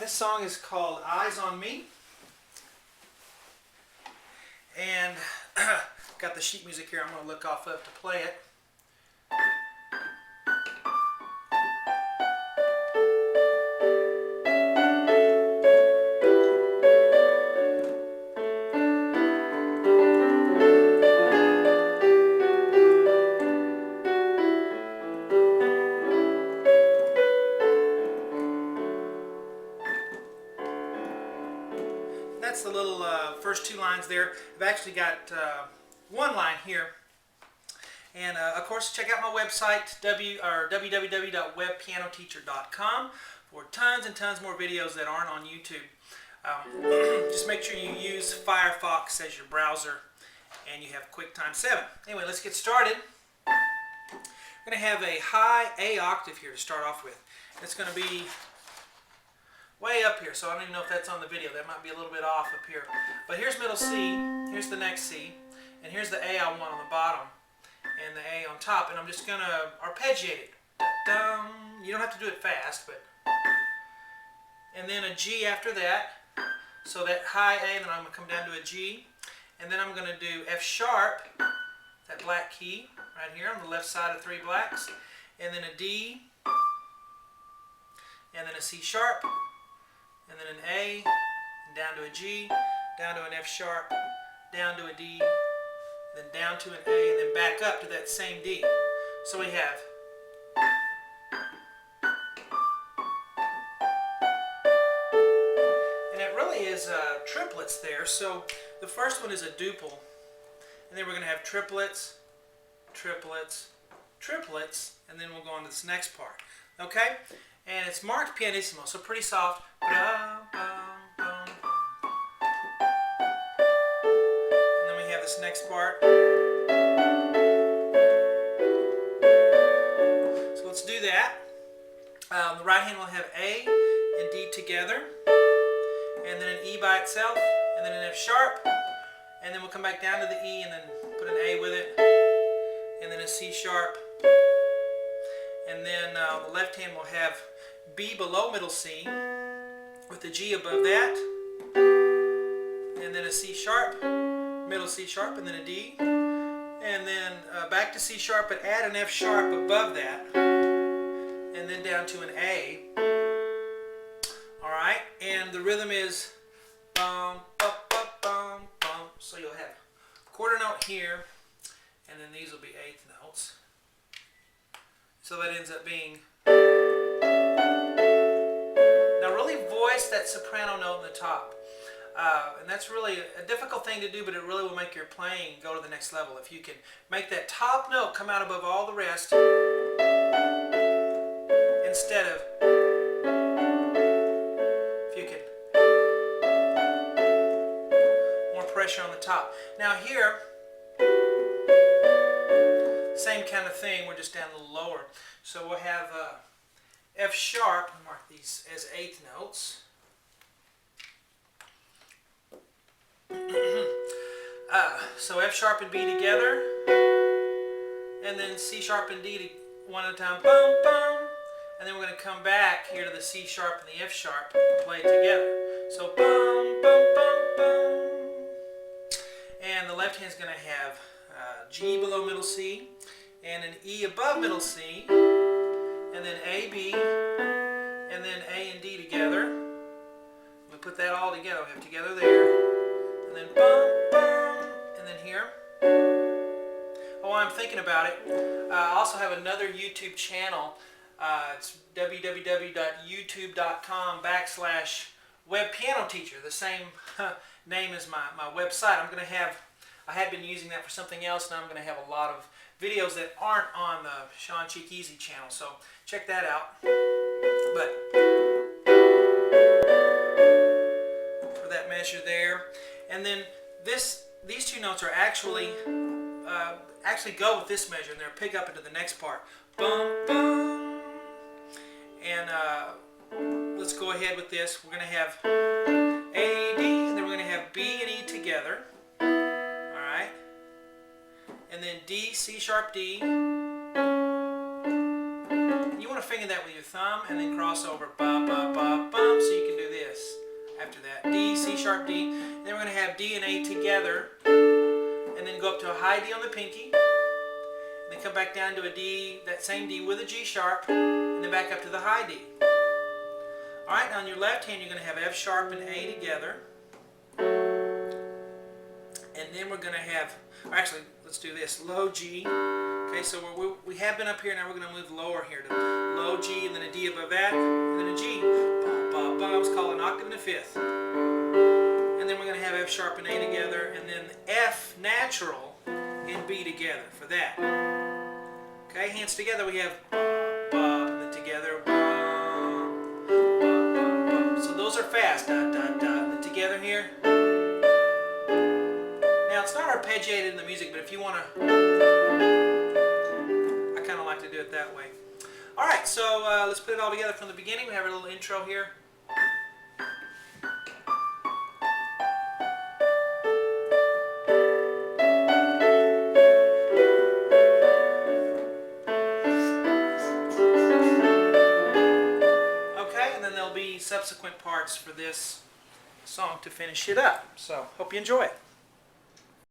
This song is called Eyes on Me. And got the sheet music here I'm going to look off of to play it. That's the little first two lines there. I've actually got one line here. And of course, check out my website, www.webpianoteacher.com, for tons and tons more videos that aren't on YouTube. Just make sure you use Firefox as your browser and you have QuickTime 7. Anyway, let's get started. We're going to have a high A octave here to start off with. It's going to be way up here, so I don't even know if that's on the video. That might be a little bit off up here. But here's middle C, here's the next C, and here's the A I want on the bottom, and the A on top, and I'm just going to arpeggiate it. Dum. You don't have to do it fast, but... And then a G after that, so that high A, then I'm going to come down to a G, and then I'm going to do F sharp, that black key, right here on the left side of three blacks, and then a D, and then a C sharp, and then an A, and down to a G, down to an F sharp, down to a D, then down to an A, and then back up to that same D. So we have and it really is triplets there. So the first one is a duple, and then we're going to have triplets, triplets, triplets, and then we'll go on to this next part. Okay? And it's marked pianissimo, so pretty soft. And then we have this next part. So let's do that. The right hand will have A and D together, and then an E by itself, and then an F sharp, and then we'll come back down to the E and then put an A with it, and then a C sharp, and then the left hand will have B below middle C with the G above that, and then a C sharp, middle C sharp, and then a D, and then back to C sharp, but add an F sharp above that, and then down to an A. Alright, and the rhythm is bum, bum, bum, bum, bum. So you'll have quarter note here, and then these will be eighth notes. So that ends up being... Now really voice that soprano note in the top. And that's really a difficult thing to do, but it really will make your playing go to the next level. If you can make that top note come out above all the rest, instead of... If you can... More pressure on the top. Now here... Same kind of thing, we're just down a little lower. So we'll have F sharp, mark these as eighth notes. So F sharp and B together, and then C sharp and D one at a time, bum, bum. And then we're going to come back here to the C sharp and the F sharp and play it together. So bum, bum, bum, bum. And the left hand's going to have G below middle C, and an E above middle C, and then A, B, and then A and D together. We put that all together. We have together there, and then bum, bum, and then here. Oh, I'm thinking about it. I also have another YouTube channel. It's www.youtube.com/webpianoteacher, the same name as my website. I had been using that for something else, and I'm going to have a lot of videos that aren't on the Sean Cheek Easy channel, so check that out. But for that measure there, and then these two notes are actually go with this measure, and they're pick up into the next part. Bum, bum. And let's go ahead with this. We're going to have A, D, and then we're going to have B and E together. Alright? And then D, C sharp, D. You you want to finger that with your thumb and then cross over ba ba ba bum, so you can do this. After that, D, C sharp, D. And then we're going to have D and A together, and then go up to a high D on the pinky, and then come back down to a D, that same D with a G sharp, and then back up to the high D. Alright, now on your left hand you're going to have F sharp and A together. And then we're going to have, or actually, let's do this, low G. Okay, so we have been up here, now we're going to move lower here to low G, and then a D above that, and then a G. Ba, ba, ba, let's call it an octave and a fifth. And then we're going to have F sharp and A together, and then F natural and B together for that. Okay, hands together, we have ba, ba, and then together, ba, ba, ba, ba. So those are fast, da, da, da, and then together here. Now it's not arpeggiated in the music, but if you want to, I kind of like to do it that way. Alright, so let's put it all together from the beginning. We have a little intro here. Okay, and then there'll be subsequent parts for this song to finish it up. So, hope you enjoy it.